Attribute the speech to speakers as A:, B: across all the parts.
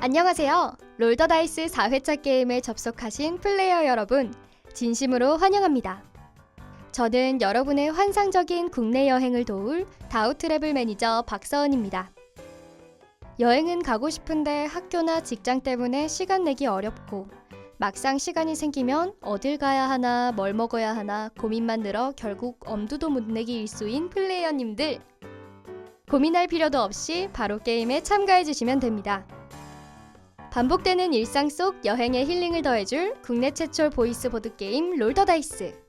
A: 안녕하세요. 롤더다이스 4회차 게임에 접속하신 플레이어 여러분, 진심으로 환영합니다. 저는 여러분의 환상적인 국내 여행을 도울 다우트래블 매니저 박서은입니다. 여행은 가고 싶은데 학교나 직장 때문에 시간 내기 어렵고 막상 시간이 생기면 어딜 가야 하나 뭘 먹어야 하나 고민만 늘어 결국 엄두도 못 내기 일수인 플레이어님들, 고민할 필요도 없이 바로 게임에 참가해주시면 됩니다. 반복되는 일상 속 여행에 힐링을 더해줄 국내 최초 보이스 보드게임 롤더다이스,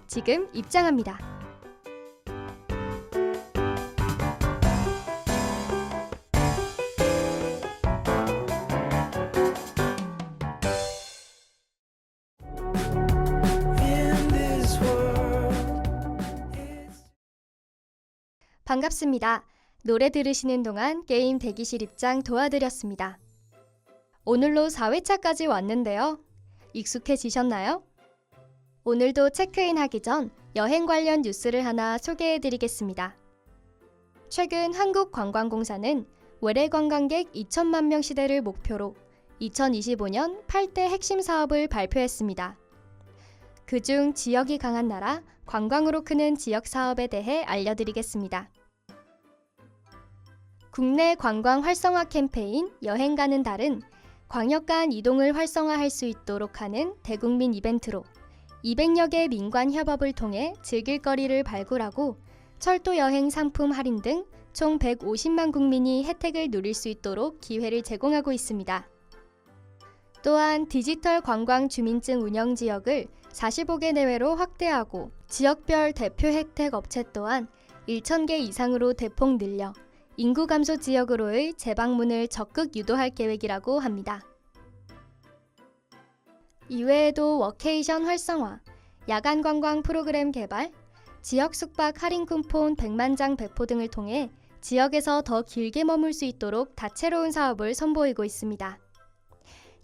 A: 지금 입장합니다. 반갑습니다. 노래 들으시는 동안 게임 대기실 입장 도와드렸습니다. 오늘로 4회차까지 왔는데요. 익숙해지셨나요? 오늘도 체크인 하기 전 여행 관련 뉴스를 하나 소개해드리겠습니다. 최근 한국관광공사는 외래 관광객 2천만 명 시대를 목표로 2025년 8대 핵심 사업을 발표했습니다. 그중 지역이 강한 나라, 관광으로 크는 지역 사업에 대해 알려드리겠습니다. 국내 관광 활성화 캠페인 여행 가는 달은 광역 간 이동을 활성화할 수 있도록 하는 대국민 이벤트로 200여 개 민관 협업을 통해 즐길 거리를 발굴하고 철도 여행 상품 할인 등 총 150만 국민이 혜택을 누릴 수 있도록 기회를 제공하고 있습니다. 또한 디지털 관광 주민증 운영 지역을 45개 내외로 확대하고 지역별 대표 혜택 업체 또한 1,000개 이상으로 대폭 늘려 인구 감소 지역으로의 재방문을 적극 유도할 계획이라고 합니다. 이외에도 워케이션 활성화, 야간 관광 프로그램 개발, 지역 숙박 할인 쿠폰 100만 장 배포 등을 통해 지역에서 더 길게 머물 수 있도록 다채로운 사업을 선보이고 있습니다.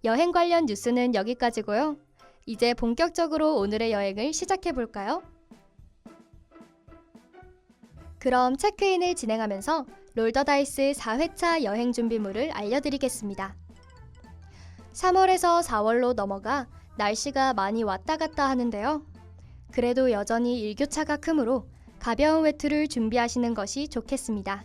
A: 여행 관련 뉴스는 여기까지고요. 이제 본격적으로 오늘의 여행을 시작해볼까요? 그럼 체크인을 진행하면서 롤더다이스 4회차 여행 준비물을 알려드리겠습니다. 3월에서 4월로 넘어가 날씨가 많이 왔다 갔다 하는데요. 그래도 여전히 일교차가 크므로 가벼운 외투를 준비하시는 것이 좋겠습니다.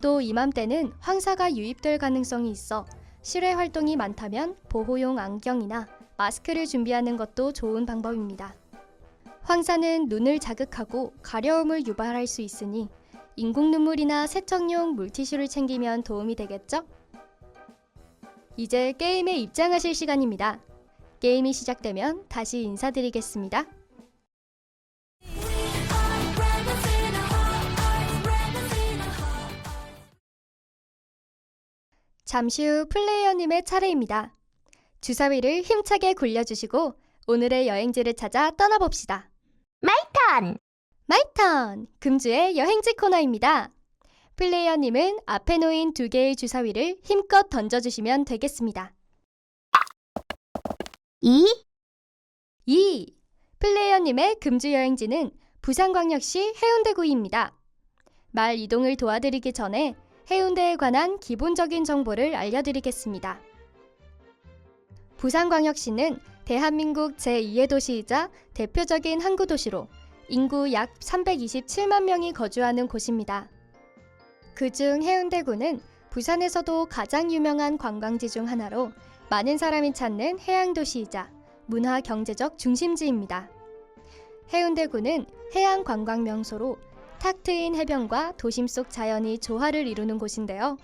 A: 또 이맘때는 황사가 유입될 가능성이 있어 실외 활동이 많다면 보호용 안경이나 마스크를 준비하는 것도 좋은 방법입니다. 황사는 눈을 자극하고 가려움을 유발할 수 있으니 인공 눈물이나 세척용 물티슈를 챙기면 도움이 되겠죠? 이제 게임에 입장하실 시간입니다. 게임이 시작되면 다시 인사드리겠습니다. 잠시 후 플레이어님의 차례입니다. 주사위를 힘차게 굴려주시고 오늘의 여행지를 찾아 떠나봅시다.
B: 마이턴!
A: 마이턴! 금주의 여행지 코너입니다. 플레이어님은 앞에 놓인 2개의 주사위를 힘껏 던져주시면 되겠습니다. 2. 플레이어님의 금주 여행지는 부산광역시 해운대구입니다. 말 이동을 도와드리기 전에 해운대에 관한 기본적인 정보를 알려드리겠습니다. 부산광역시는 대한민국 제2의 도시이자 대표적인 항구 도시로 인구 약 327만 명이 거주하는 곳입니다. 그중 해운대구는 부산에서도 가장 유명한 관광지 중 하나로 많은 사람이 찾는 해양도시이자 문화 경제적 중심지입니다. 해운대구는 해양 관광 명소로 탁 트인 해변과 도심 속 자연이 조화를 이루는 곳인데요.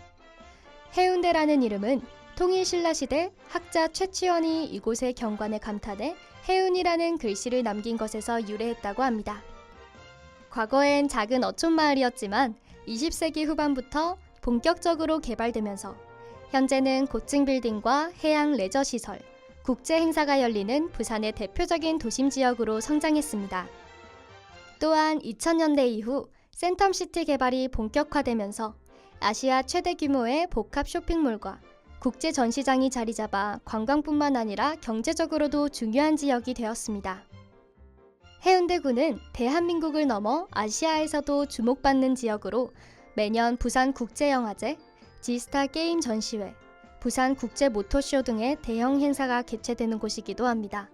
A: 해운대라는 이름은 통일신라시대 학자 최치원이 이곳의 경관에 감탄해 해운이라는 글씨를 남긴 것에서 유래했다고 합니다. 과거엔 작은 어촌 마을이었지만 20세기 후반부터 본격적으로 개발되면서 현재는 고층 빌딩과 해양 레저 시설, 국제 행사가 열리는 부산의 대표적인 도심 지역으로 성장했습니다. 또한 2000년대 이후 센텀시티 개발이 본격화되면서 아시아 최대 규모의 복합 쇼핑몰과 국제 전시장이 자리 잡아 관광뿐만 아니라 경제적으로도 중요한 지역이 되었습니다. 해운대구는 대한민국을 넘어 아시아에서도 주목받는 지역으로 매년 부산 국제영화제, 지스타 게임 전시회, 부산 국제 모터쇼 등의 대형 행사가 개최되는 곳이기도 합니다.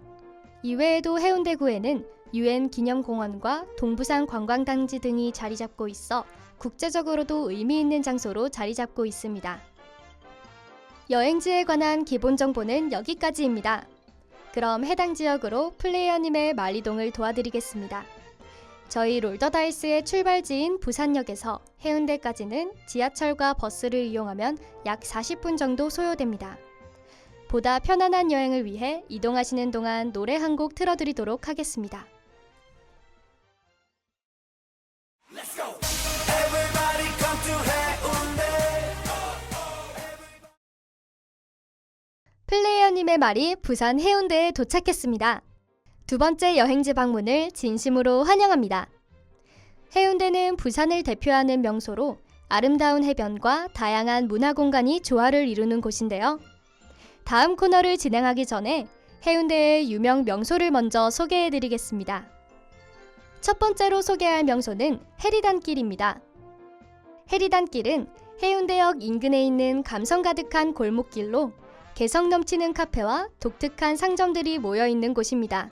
A: 이외에도 해운대구에는 UN 기념공원과 동부산 관광단지 등이 자리 잡고 있어 국제적으로도 의미 있는 장소로 자리 잡고 있습니다. 여행지에 관한 기본 정보는 여기까지입니다. 그럼 해당 지역으로 플레이어님의 말 이동을 도와드리겠습니다. 저희 롤더다이스의 출발지인 부산역에서 해운대까지는 지하철과 버스를 이용하면 약 40분 정도 소요됩니다. 보다 편안한 여행을 위해 이동하시는 동안 노래 한 곡 틀어드리도록 하겠습니다. 플레이어님의 말이 부산 해운대에 도착했습니다. 두 번째 여행지 방문을 진심으로 환영합니다. 해운대는 부산을 대표하는 명소로 아름다운 해변과 다양한 문화공간이 조화를 이루는 곳인데요. 다음 코너를 진행하기 전에 해운대의 유명 명소를 먼저 소개해드리겠습니다. 첫 번째로 소개할 명소는 해리단길입니다. 해리단길은 해운대역 인근에 있는 감성 가득한 골목길로 개성 넘치는 카페와 독특한 상점들이 모여있는 곳입니다.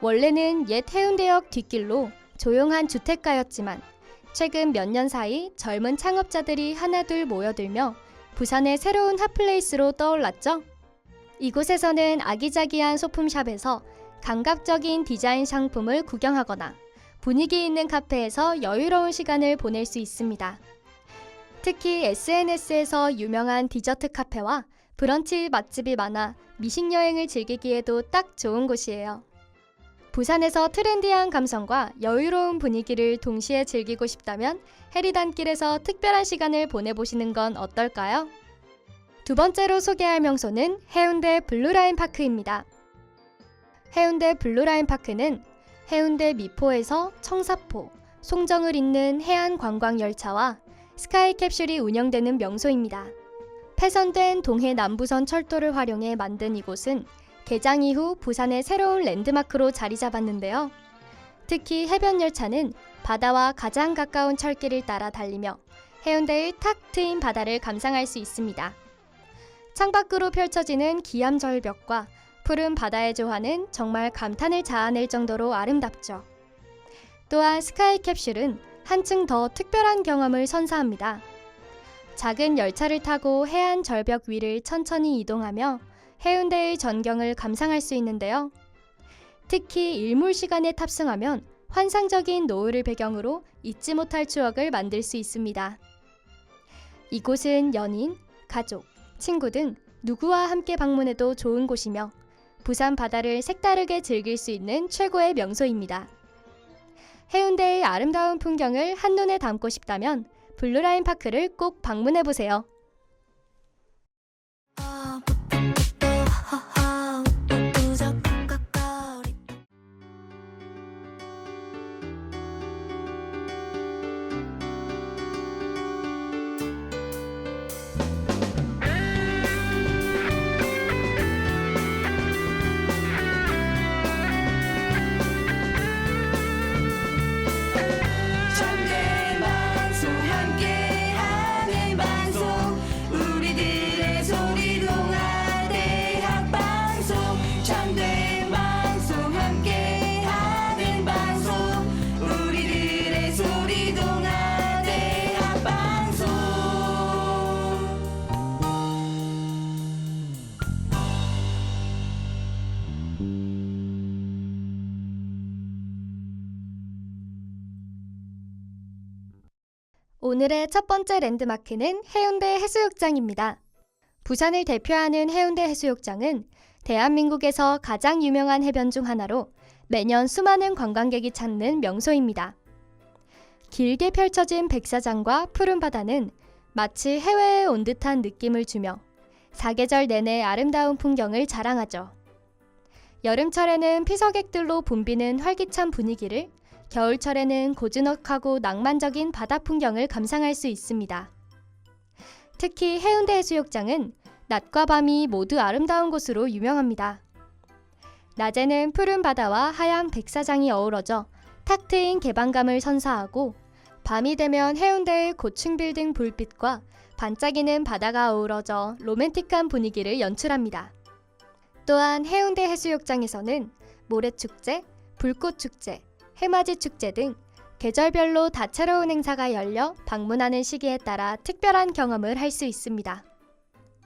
A: 원래는 옛 해운대역 뒷길로 조용한 주택가였지만 최근 몇 년 사이 젊은 창업자들이 하나둘 모여들며 부산의 새로운 핫플레이스로 떠올랐죠. 이곳에서는 아기자기한 소품샵에서 감각적인 디자인 상품을 구경하거나 분위기 있는 카페에서 여유로운 시간을 보낼 수 있습니다. 특히 SNS에서 유명한 디저트 카페와 브런치 맛집이 많아 미식여행을 즐기기에도 딱 좋은 곳이에요. 부산에서 트렌디한 감성과 여유로운 분위기를 동시에 즐기고 싶다면 해리단길에서 특별한 시간을 보내보시는 건 어떨까요? 두 번째로 소개할 명소는 해운대 블루라인 파크입니다. 해운대 블루라인 파크는 해운대 미포에서 청사포, 송정을 잇는 해안 관광 열차와 스카이 캡슐이 운영되는 명소입니다. 폐선된 동해 남부선 철도를 활용해 만든 이곳은 개장 이후 부산의 새로운 랜드마크로 자리 잡았는데요. 특히 해변 열차는 바다와 가장 가까운 철길을 따라 달리며 해운대의 탁 트인 바다를 감상할 수 있습니다. 창밖으로 펼쳐지는 기암 절벽과 푸른 바다의 조화는 정말 감탄을 자아낼 정도로 아름답죠. 또한 스카이 캡슐은 한층 더 특별한 경험을 선사합니다. 작은 열차를 타고 해안 절벽 위를 천천히 이동하며 해운대의 전경을 감상할 수 있는데요. 특히 일몰 시간에 탑승하면 환상적인 노을을 배경으로 잊지 못할 추억을 만들 수 있습니다. 이곳은 연인, 가족, 친구 등 누구와 함께 방문해도 좋은 곳이며 부산 바다를 색다르게 즐길 수 있는 최고의 명소입니다. 해운대의 아름다운 풍경을 한눈에 담고 싶다면 블루라인 파크를 꼭 방문해보세요. 오늘의 첫 번째 랜드마크는 해운대 해수욕장입니다. 부산을 대표하는 해운대 해수욕장은 대한민국에서 가장 유명한 해변 중 하나로 매년 수많은 관광객이 찾는 명소입니다. 길게 펼쳐진 백사장과 푸른 바다는 마치 해외에 온 듯한 느낌을 주며 사계절 내내 아름다운 풍경을 자랑하죠. 여름철에는 피서객들로 붐비는 활기찬 분위기를, 겨울철에는 고즈넉하고 낭만적인 바다 풍경을 감상할 수 있습니다. 특히 해운대 해수욕장은 낮과 밤이 모두 아름다운 곳으로 유명합니다. 낮에는 푸른 바다와 하얀 백사장이 어우러져 탁 트인 개방감을 선사하고, 밤이 되면 해운대의 고층 빌딩 불빛과 반짝이는 바다가 어우러져 로맨틱한 분위기를 연출합니다. 또한 해운대 해수욕장에서는 모래축제, 불꽃축제, 해맞이축제 등 계절별로 다채로운 행사가 열려 방문하는 시기에 따라 특별한 경험을 할 수 있습니다.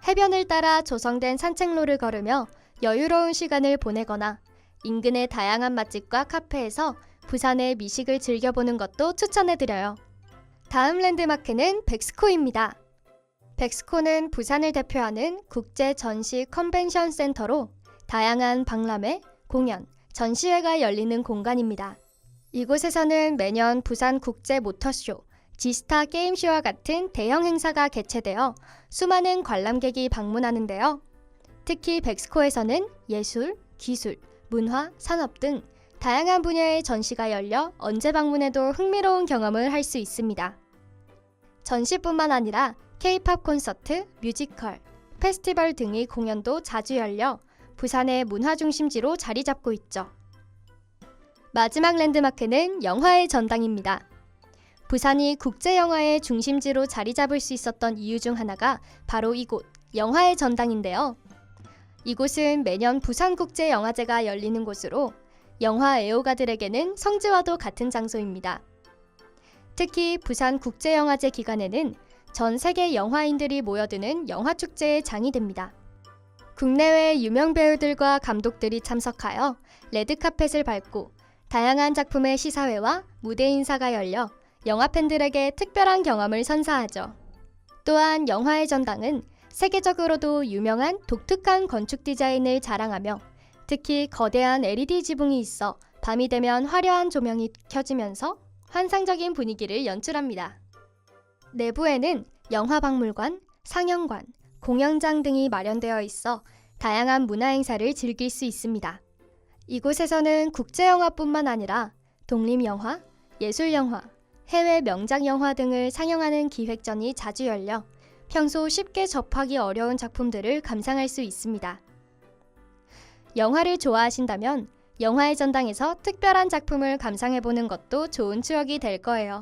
A: 해변을 따라 조성된 산책로를 걸으며 여유로운 시간을 보내거나 인근의 다양한 맛집과 카페에서 부산의 미식을 즐겨보는 것도 추천해드려요. 다음 랜드마크는 백스코입니다. 백스코는 부산을 대표하는 국제 전시 컨벤션 센터로 다양한 박람회, 공연, 전시회가 열리는 공간입니다. 이곳에서는 매년 부산 국제 모터쇼, 지스타 게임쇼와 같은 대형 행사가 개최되어 수많은 관람객이 방문하는데요. 특히 백스코에서는 예술, 기술, 문화, 산업 등 다양한 분야의 전시가 열려 언제 방문해도 흥미로운 경험을 할 수 있습니다. 전시뿐만 아니라 K-팝 콘서트, 뮤지컬, 페스티벌 등의 공연도 자주 열려 부산의 문화 중심지로 자리 잡고 있죠. 마지막 랜드마크는 영화의 전당입니다. 부산이 국제영화의 중심지로 자리 잡을 수 있었던 이유 중 하나가 바로 이곳, 영화의 전당인데요. 이곳은 매년 부산국제영화제가 열리는 곳으로 영화 애호가들에게는 성지와도 같은 장소입니다. 특히 부산국제영화제 기간에는 전 세계 영화인들이 모여드는 영화축제의 장이 됩니다. 국내외 유명 배우들과 감독들이 참석하여 레드카펫을 밟고 다양한 작품의 시사회와 무대 인사가 열려 영화 팬들에게 특별한 경험을 선사하죠. 또한 영화의 전당은 세계적으로도 유명한 독특한 건축 디자인을 자랑하며 특히 거대한 LED 지붕이 있어 밤이 되면 화려한 조명이 켜지면서 환상적인 분위기를 연출합니다. 내부에는 영화박물관, 상영관, 공연장 등이 마련되어 있어 다양한 문화 행사를 즐길 수 있습니다. 이곳에서는 국제영화뿐만 아니라 독립영화, 예술영화, 해외 명작영화 등을 상영하는 기획전이 자주 열려 평소 쉽게 접하기 어려운 작품들을 감상할 수 있습니다. 영화를 좋아하신다면 영화의 전당에서 특별한 작품을 감상해보는 것도 좋은 추억이 될 거예요.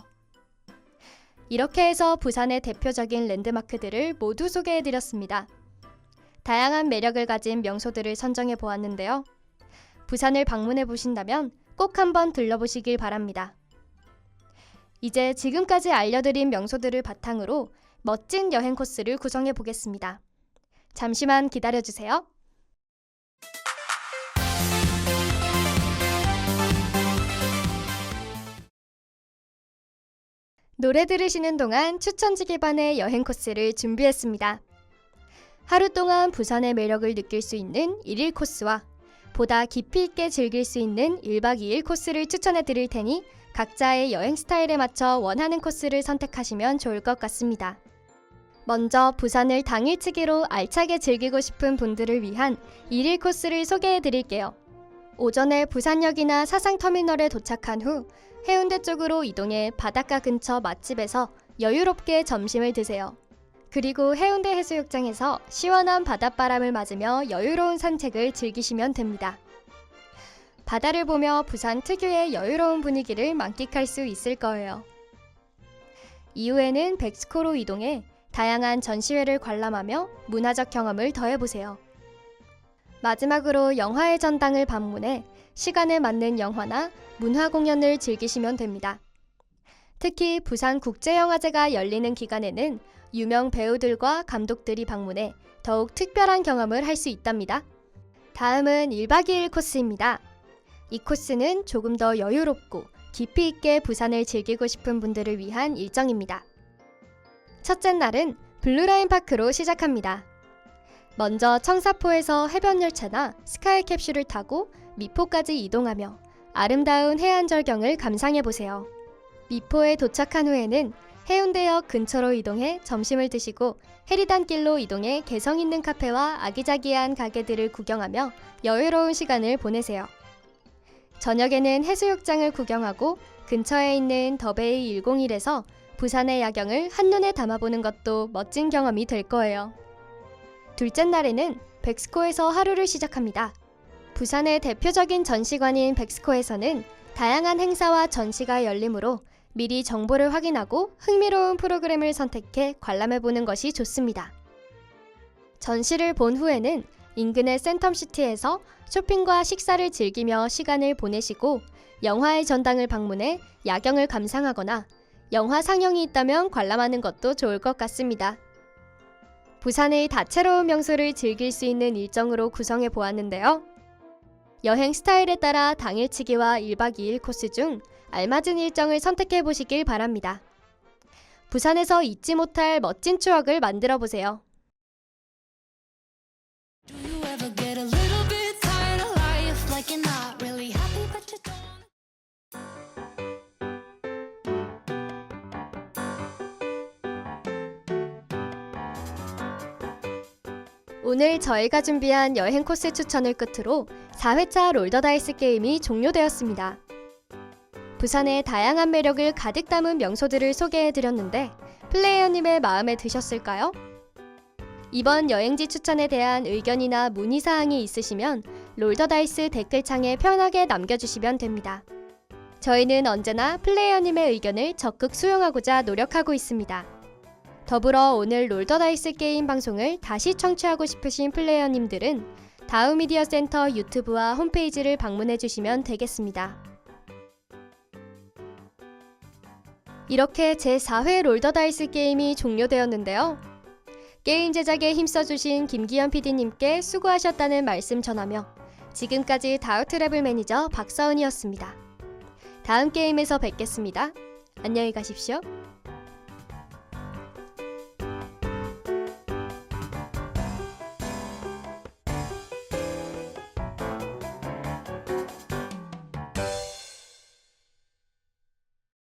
A: 이렇게 해서 부산의 대표적인 랜드마크들을 모두 소개해드렸습니다. 다양한 매력을 가진 명소들을 선정해 보았는데요. 부산을 방문해 보신다면 꼭 한번 들러보시길 바랍니다. 이제 지금까지 알려드린 명소들을 바탕으로 멋진 여행 코스를 구성해 보겠습니다. 잠시만 기다려주세요. 노래 들으시는 동안 추천지기반의 여행 코스를 준비했습니다. 하루 동안 부산의 매력을 느낄 수 있는 1일 코스와 보다 깊이 있게 즐길 수 있는 1박 2일 코스를 추천해 드릴 테니 각자의 여행 스타일에 맞춰 원하는 코스를 선택하시면 좋을 것 같습니다. 먼저 부산을 당일치기로 알차게 즐기고 싶은 분들을 위한 1일 코스를 소개해 드릴게요. 오전에 부산역이나 사상터미널에 도착한 후 해운대 쪽으로 이동해 바닷가 근처 맛집에서 여유롭게 점심을 드세요. 그리고 해운대 해수욕장에서 시원한 바닷바람을 맞으며 여유로운 산책을 즐기시면 됩니다. 바다를 보며 부산 특유의 여유로운 분위기를 만끽할 수 있을 거예요. 이후에는 백스코로 이동해 다양한 전시회를 관람하며 문화적 경험을 더해보세요. 마지막으로 영화의 전당을 방문해 시간에 맞는 영화나 문화 공연을 즐기시면 됩니다. 특히 부산국제영화제가 열리는 기간에는 유명 배우들과 감독들이 방문해 더욱 특별한 경험을 할 수 있답니다. 다음은 1박 2일 코스입니다. 이 코스는 조금 더 여유롭고 깊이 있게 부산을 즐기고 싶은 분들을 위한 일정입니다. 첫째 날은 블루라인 파크로 시작합니다. 먼저 청사포에서 해변열차나 스카이캡슐을 타고 미포까지 이동하며 아름다운 해안 절경을 감상해보세요. 미포에 도착한 후에는 해운대역 근처로 이동해 점심을 드시고 해리단길로 이동해 개성 있는 카페와 아기자기한 가게들을 구경하며 여유로운 시간을 보내세요. 저녁에는 해수욕장을 구경하고 근처에 있는 더베이 101에서 부산의 야경을 한눈에 담아보는 것도 멋진 경험이 될 거예요. 둘째 날에는 백스코에서 하루를 시작합니다. 부산의 대표적인 전시관인 백스코에서는 다양한 행사와 전시가 열리므로 미리 정보를 확인하고 흥미로운 프로그램을 선택해 관람해보는 것이 좋습니다. 전시를 본 후에는 인근의 센텀시티에서 쇼핑과 식사를 즐기며 시간을 보내시고 영화의 전당을 방문해 야경을 감상하거나 영화 상영이 있다면 관람하는 것도 좋을 것 같습니다. 부산의 다채로운 명소를 즐길 수 있는 일정으로 구성해 보았는데요. 여행 스타일에 따라 당일치기와 1박 2일 코스 중 알맞은 일정을 선택해 보시길 바랍니다. 부산에서 잊지 못할 멋진 추억을 만들어 보세요.
B: Do you ever get a little bit tired of life, like you're not really happy but you don't?
A: 오늘 저희가 준비한 여행 코스 추천을 끝으로 4회차 롤더다이스 게임이 종료되었습니다. 부산의 다양한 매력을 가득 담은 명소들을 소개해드렸는데 플레이어님의 마음에 드셨을까요? 이번 여행지 추천에 대한 의견이나 문의사항이 있으시면 롤더다이스 댓글창에 편하게 남겨주시면 됩니다. 저희는 언제나 플레이어님의 의견을 적극 수용하고자 노력하고 있습니다. 더불어 오늘 롤더다이스 게임 방송을 다시 청취하고 싶으신 플레이어님들은 다우미디어센터 유튜브와 홈페이지를 방문해주시면 되겠습니다. 이렇게 제4회 롤더다이스 게임이 종료되었는데요. 게임 제작에 힘써주신 김기현 PD님께 수고하셨다는 말씀 전하며 지금까지 다우트래블 매니저 박서은이었습니다. 다음 게임에서 뵙겠습니다. 안녕히 가십시오.